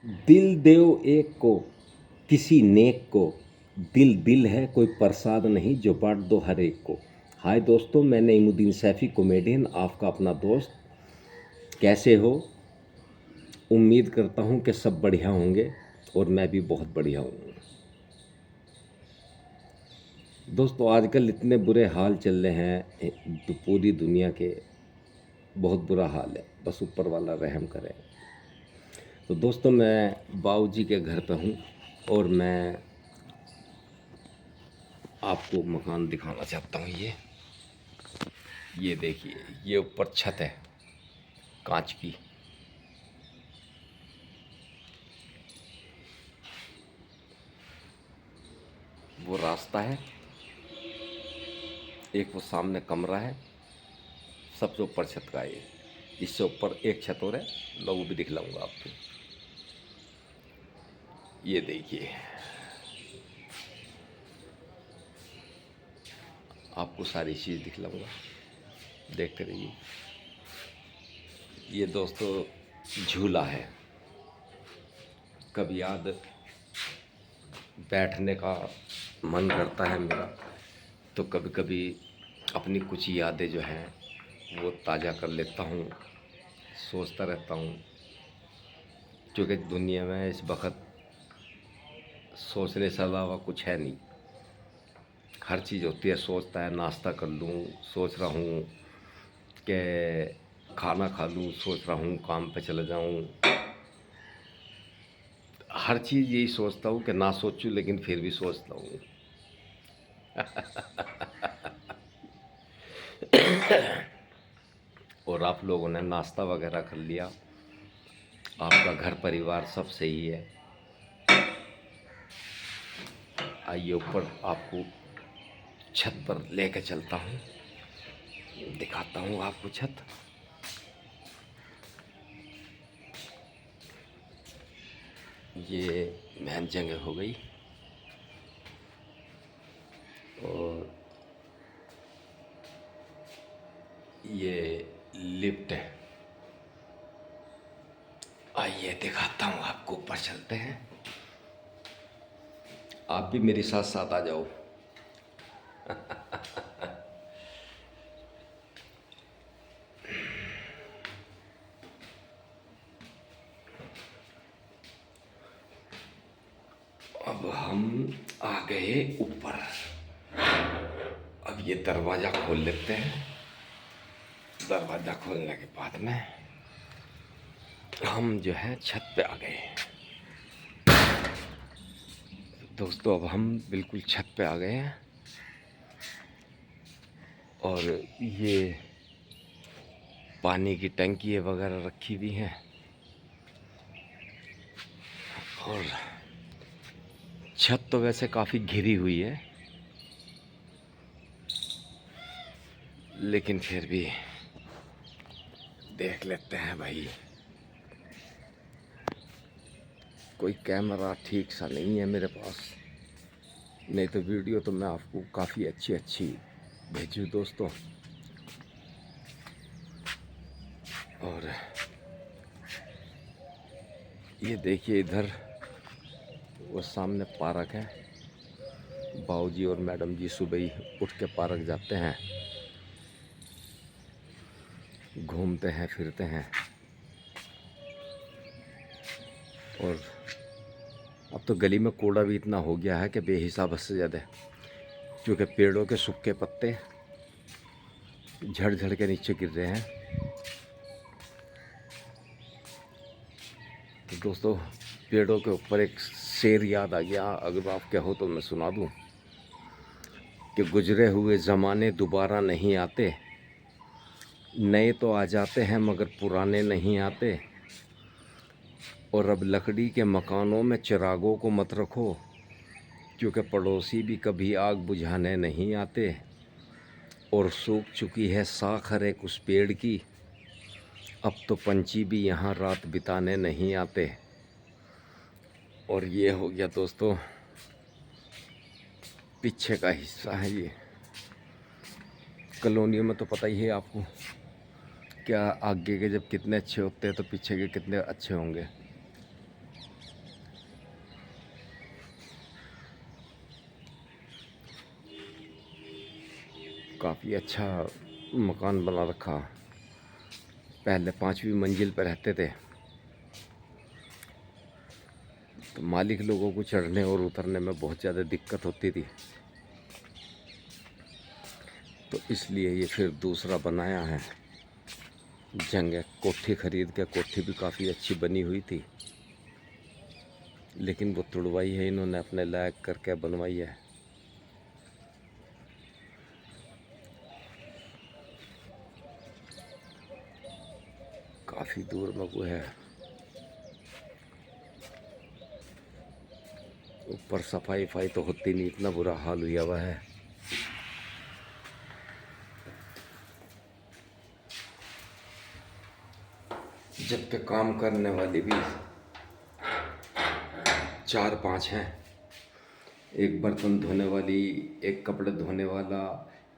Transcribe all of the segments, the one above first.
दिल देव एक को किसी नेक को, दिल दिल है कोई प्रसाद नहीं जो बांट दो हर एक को। हाय दोस्तों, मैं नईमुद्दीन सैफ़ी कॉमेडियन, आपका अपना दोस्त। कैसे हो? उम्मीद करता हूँ कि सब बढ़िया होंगे और मैं भी बहुत बढ़िया हूँ। दोस्तों, आजकल इतने बुरे हाल चल रहे हैं पूरी दुनिया के, बहुत बुरा हाल है। बस ऊपर वाला रहम करे। तो दोस्तों, मैं बाऊजी के घर पे हूँ और मैं आपको मकान दिखाना चाहता हूँ। ये देखिए, ये ऊपर छत है कांच की। वो रास्ता है, एक वो सामने कमरा है, सबसे ऊपर छत का ये। इससे ऊपर एक छत और है, मैं वो भी दिखलाऊंगा आपको। ये देखिए, आपको सारी चीज़ दिखलाऊंगा, देखते रहिए। ये दोस्तों झूला है। कभी याद बैठने का मन करता है मेरा, तो कभी कभी अपनी कुछ यादें जो हैं वो ताज़ा कर लेता हूँ, सोचता रहता हूँ। क्योंकि दुनिया में इस वक्त सोचने से अलावा कुछ है नहीं। हर चीज़ होती है, सोचता है नाश्ता कर लूँ, सोच रहा हूँ कि खाना खा लूँ, सोच रहा हूँ काम पे चले जाऊँ। हर चीज़ यही सोचता हूँ कि ना सोचूं, लेकिन फिर भी सोचता हूँ। और आप लोगों ने नाश्ता वगैरह कर लिया? आपका घर परिवार सब सही है? आइए ऊपर आपको छत पर लेके चलता हूँ, दिखाता हूँ आपको छत। ये मेन जगह हो गई और ये लिफ्ट है। आइए दिखाता हूँ आपको, ऊपर चलते हैं। आप भी मेरे साथ साथ आ जाओ। अब हम आ गए ऊपर। अब ये दरवाज़ा खोल लेते हैं। दरवाज़ा खोलने के बाद में हम जो है छत पे आ गए। दोस्तों, अब हम बिल्कुल छत पे आ गए हैं और ये पानी की टंकी वगैरह रखी हुई हैं और छत तो वैसे काफ़ी घिरी हुई है, लेकिन फिर भी देख लेते हैं भाई। कोई कैमरा ठीक सा नहीं है मेरे पास, नहीं तो वीडियो तो मैं आपको काफ़ी अच्छी भेजूँ दोस्तों। और ये देखिए, इधर वो सामने पार्क है। बाऊजी और मैडम जी सुबह ही उठ के पार्क जाते हैं, घूमते हैं फिरते हैं। और अब तो गली में कूड़ा भी इतना हो गया है कि बेहिसाब से ज़्यादा, क्योंकि पेड़ों के सूखे पत्ते झड़ झड़ के नीचे गिर रहे हैं। तो दोस्तों, पेड़ों के ऊपर एक शेर याद आ गया, अगर आप कहो तो मैं सुना दूं कि गुजरे हुए ज़माने दोबारा नहीं आते, नए तो आ जाते हैं मगर पुराने नहीं आते। और अब लकड़ी के मकानों में चिरागों को मत रखो, क्योंकि पड़ोसी भी कभी आग बुझाने नहीं आते। और सूख चुकी है शाख हर एक उस पेड़ की, अब तो पंछी भी यहाँ रात बिताने नहीं आते। और ये हो गया दोस्तों पीछे का हिस्सा है। ये कॉलोनियों में तो पता ही है आपको, क्या आगे के जब कितने अच्छे होते हैं तो पीछे के कितने अच्छे होंगे। काफ़ी अच्छा मकान बना रखा। पहले 5वीं मंजिल पर रहते थे, तो मालिक लोगों को चढ़ने और उतरने में बहुत ज़्यादा दिक्कत होती थी, तो इसलिए ये फिर दूसरा बनाया है जगह। कोठी खरीद के, कोठी भी काफ़ी अच्छी बनी हुई थी, लेकिन वो तुड़वाई है इन्होंने, अपने लायक करके बनवाई है। काफ़ी दूर में वो है। ऊपर सफाई वफाई तो होती नहीं, इतना बुरा हाल हुआ हुआ है। जबकि काम करने वाली भी 4-5 हैं। एक बर्तन धोने वाली, एक कपड़े धोने वाला,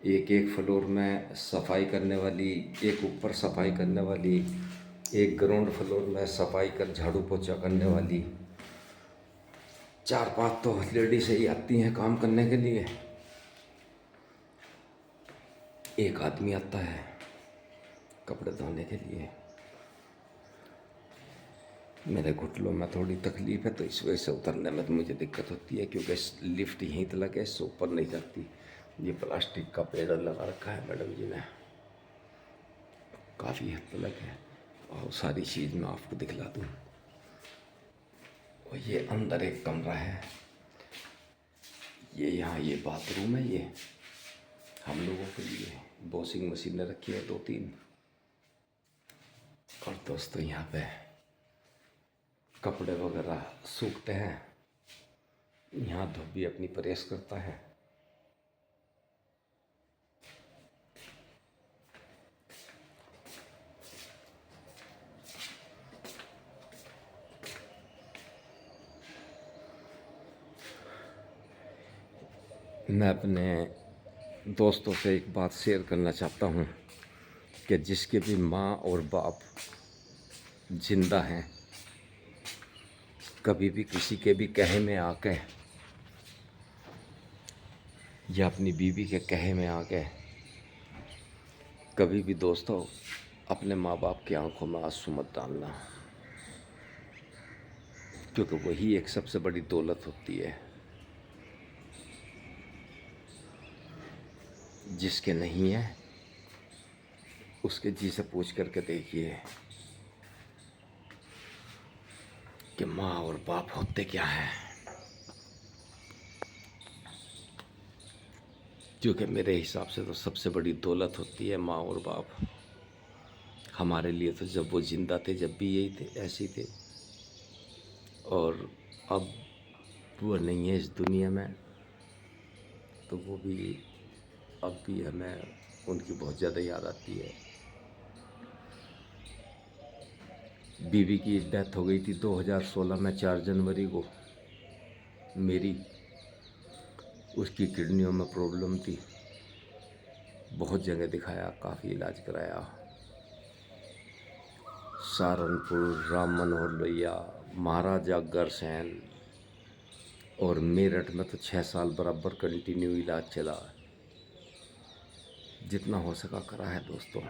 एक फ्लोर में सफाई करने वाली, एक ऊपर सफाई करने वाली, एक ग्राउंड फ्लोर में सफाई कर झाड़ू पोछा करने वाली। 4-5 तो लेडीज ही आती हैं काम करने के लिए। एक आदमी आता है कपड़े धोने के लिए। मेरे घुटनों में थोड़ी तकलीफ़ है, तो इस वजह से उतरने में तो मुझे दिक्कत होती है, क्योंकि लिफ्ट यहीं तक है, इससे ऊपर नहीं जाती। ये प्लास्टिक का पेड़ लगा रखा है मैडम जी ने, काफ़ी हद तक है। और सारी चीज़ मैं आपको दिखला दूँ। और ये अंदर एक कमरा है, ये यहाँ ये बाथरूम है, ये हम लोगों के लिए वॉशिंग मशीनें रखी है 2-3। और दोस्तों यहाँ पे कपड़े वगैरह सूखते हैं। यहाँ धोबी अपनी प्रेस करता है। मैं अपने दोस्तों से एक बात शेयर करना चाहता हूँ कि जिसके भी माँ और बाप जिंदा हैं, कभी भी किसी के भी कहे में आके या अपनी बीवी के कहे में आके कभी भी दोस्तों अपने माँ बाप की आंखों में आंसू मत डालना, क्योंकि वही एक सबसे बड़ी दौलत होती है। जिसके नहीं है उसके जी से पूछ करके देखिए कि माँ और बाप होते क्या हैं। क्योंकि मेरे हिसाब से तो सबसे बड़ी दौलत होती है माँ और बाप। हमारे लिए तो जब वो जिंदा थे, जब भी यही थे, ऐसे ही थे, और अब वो नहीं है इस दुनिया में, तो वो भी अब भी हमें उनकी बहुत ज़्यादा याद आती है। बीवी की डेथ हो गई थी 2016 में 4 जनवरी को मेरी। उसकी किडनियों में प्रॉब्लम थी, बहुत जगह दिखाया, काफ़ी इलाज कराया। सहारनपुर, राम मनोहर लोहिया, महाराजा अग्रसेन और मेरठ में तो 6 साल बराबर कंटिन्यू इलाज चला। जितना हो सका करा है दोस्तों,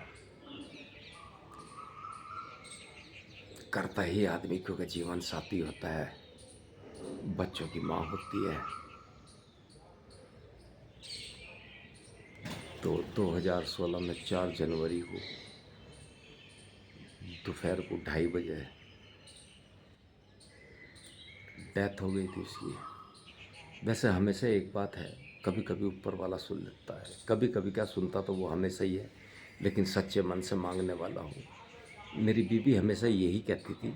करता ही आदमी, क्योंकि जीवन साथी होता है, बच्चों की माँ होती है। तो 2016 में 4 जनवरी को दोपहर को 2:30 बजे डेथ हो गई थी उसकी। वैसे हमेशा एक बात है, कभी कभी ऊपर वाला सुन लेता है, कभी कभी क्या सुनता तो वो हमेशा ही है, लेकिन सच्चे मन से मांगने वाला हूँ। मेरी बीवी हमेशा यही कहती थी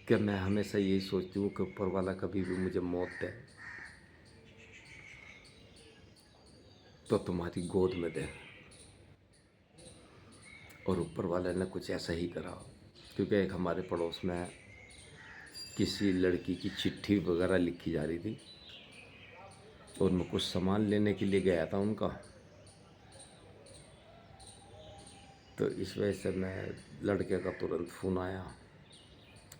कि मैं हमेशा यही सोचती हूँ कि ऊपर वाला कभी भी मुझे मौत दे तो तुम्हारी गोद में दे। और ऊपर वाले ने कुछ ऐसा ही करा, क्योंकि एक हमारे पड़ोस में किसी लड़की की चिट्ठी वगैरह लिखी जा रही थी, और मैं कुछ सामान लेने के लिए गया था उनका। तो इस वजह से मैं, लड़के का तुरंत फ़ोन आया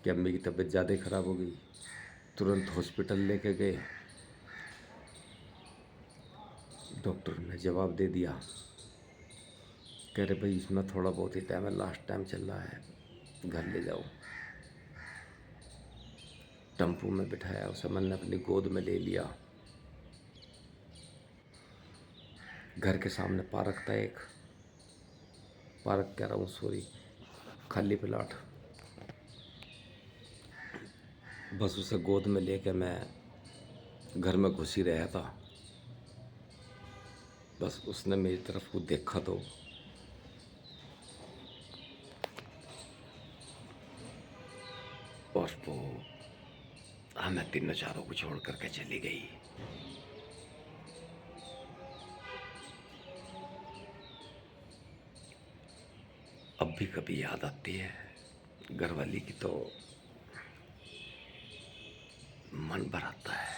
कि अम्मी की तबीयत ज़्यादा ख़राब हो गई। तुरंत हॉस्पिटल लेके गए। डॉक्टर ने जवाब दे दिया, कह रहे भाई इसमें थोड़ा बहुत ही टाइम है, लास्ट टाइम चल रहा है, घर ले जाओ। टम्पू में बिठाया, उसे मैंने अपनी गोद में ले लिया। घर के सामने पार्क था, एक पार्क कह रहा हूँ सॉरी, खाली प्लाट। बस उसे गोद में लेके मैं घर में घुस ही रहा था। बस उसने मेरी तरफ को देखा तो और वो हमें तीनों चारों को छोड़ करके चली गई। अब भी कभी याद आती है घरवाली की तो मन भर आता है।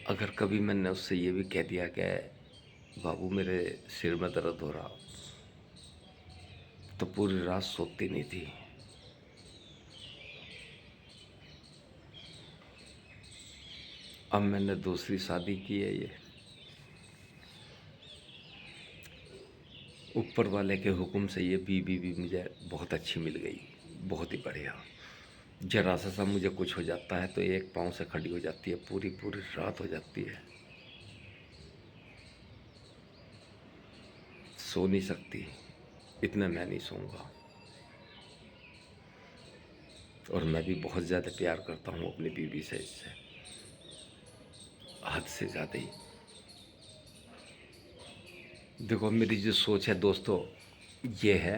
अगर कभी मैंने उससे ये भी कह दिया कि बाबू मेरे सिर में दर्द हो रहा, तो पूरी रात सोती नहीं थी। अब मैंने दूसरी शादी की है, ये ऊपर वाले के हुक्म से ये बीवी भी मुझे बहुत अच्छी मिल गई, बहुत ही बढ़िया। जरा सा मुझे कुछ हो जाता है तो एक पाँव से खड़ी हो जाती है, पूरी पूरी रात हो जाती है, सो नहीं सकती। इतना मैं नहीं सोऊंगा। और मैं भी बहुत ज़्यादा प्यार करता हूँ अपनी बीवी से, इससे हद से ज़्यादा ही। देखो मेरी जो सोच है दोस्तों ये है,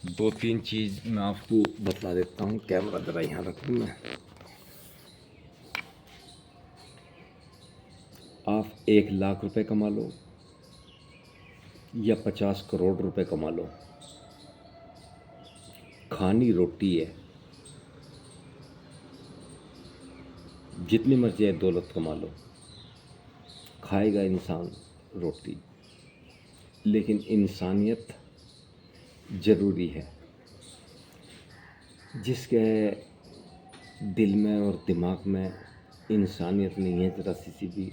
दो तीन चीज़ मैं आपको बता देता हूँ। कैमरा ज़रा यहाँ रखूँ मैं। आप 1 लाख रुपए कमा लो या 50 करोड़ रुपए कमा लो, खानी रोटी है। जितनी मर्जी है दौलत कमा लो, खाएगा इंसान रोटी। लेकिन इंसानियत ज़रूरी है। जिसके दिल में और दिमाग में इंसानियत नहीं है ज़रा सी भी,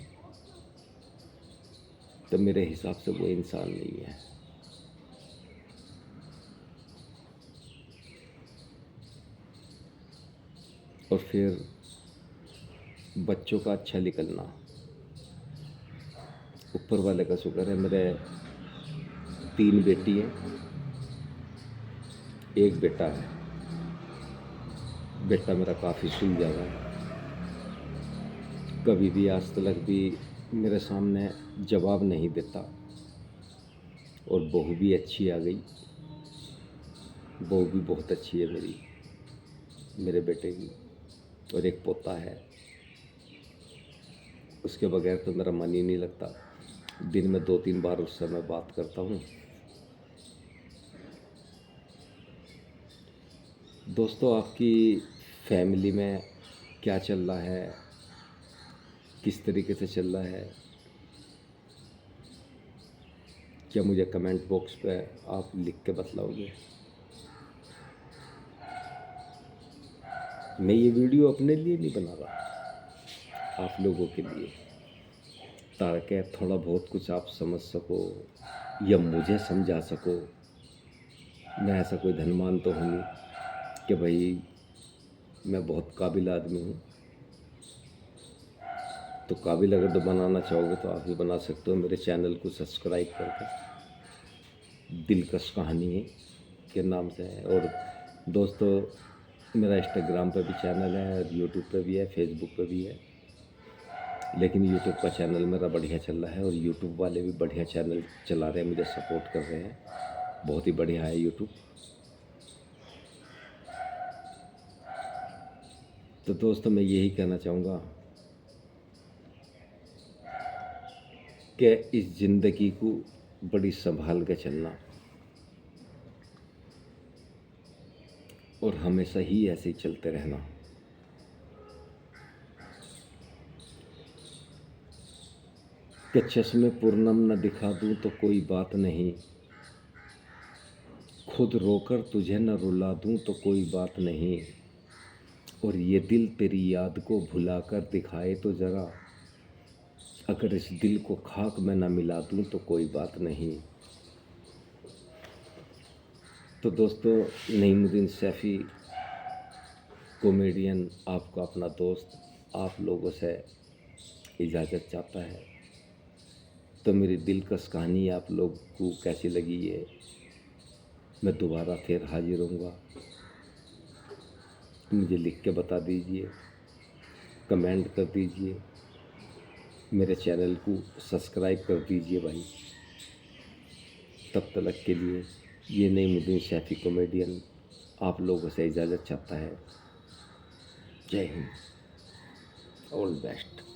तो मेरे हिसाब से वो इंसान नहीं है। और फिर बच्चों का अच्छा निकलना, ऊपर वाले का शुक्र है। मेरे 3 बेटी हैं, 1 बेटा है। बेटा मेरा काफ़ी सुलझा हुआ है, कभी भी आज तक भी मेरे सामने जवाब नहीं देता। और बहू भी अच्छी आ गई, बहू भी बहुत अच्छी है मेरी, मेरे बेटे की। और एक पोता है, उसके बगैर तो मेरा मन ही नहीं लगता। दिन में 2-3 बार उससे मैं बात करता हूँ। दोस्तों आपकी फैमिली में क्या चल रहा है, किस तरीके से चल रहा है, क्या मुझे कमेंट बॉक्स पे आप लिख के बतलाओगे। मैं ये वीडियो अपने लिए नहीं बना रहा, आप लोगों के लिए, ताकि थोड़ा बहुत कुछ आप समझ सको या मुझे समझा सको। मैं ऐसा कोई धनवान तो हूँ नहीं कि भाई मैं बहुत काबिल आदमी हूँ। तो काबिल अगर तो बनाना चाहोगे तो आप भी बना सकते हो। मेरे चैनल को सब्सक्राइब करके दिलकश कहानी है के नाम से है। और दोस्तों मेरा इंस्टाग्राम पे भी चैनल है, और यूट्यूब पे भी है, फेसबुक पे भी है। लेकिन यूट्यूब का चैनल मेरा बढ़िया चल रहा है, और यूट्यूब वाले भी बढ़िया चैनल चला रहे हैं, मुझे सपोर्ट कर रहे हैं। बहुत ही बढ़िया है यूट्यूब। तो दोस्तों मैं यही कहना चाहूँगा कि इस ज़िंदगी को बड़ी संभाल के चलना, और हमेशा ही ऐसे ही चलते रहना। कि चश्मे पूर्णम न दिखा दूँ तो कोई बात नहीं, खुद रोकर तुझे न रुला दूं तो कोई बात नहीं, और ये दिल तेरी याद को भुलाकर दिखाए तो ज़रा, अगर इस दिल को खाक में न मिला दूं तो कोई बात नहीं। तो दोस्तों, नईमुद्दीन सैफ़ी कॉमेडियन, आपका अपना दोस्त, आप लोगों से इजाज़त चाहता है। तो मेरी दिलकश कहानी आप लोग को कैसी लगी ये मैं दोबारा फिर हाजिर होऊंगा। मुझे लिख के बता दीजिए, कमेंट कर दीजिए, मेरे चैनल को सब्सक्राइब कर दीजिए भाई। तब तक के लिए ये नईमुद्दीन सैफ़ी कॉमेडियन आप लोगों से इजाज़त चाहता है। जय हिंद, ऑल बेस्ट।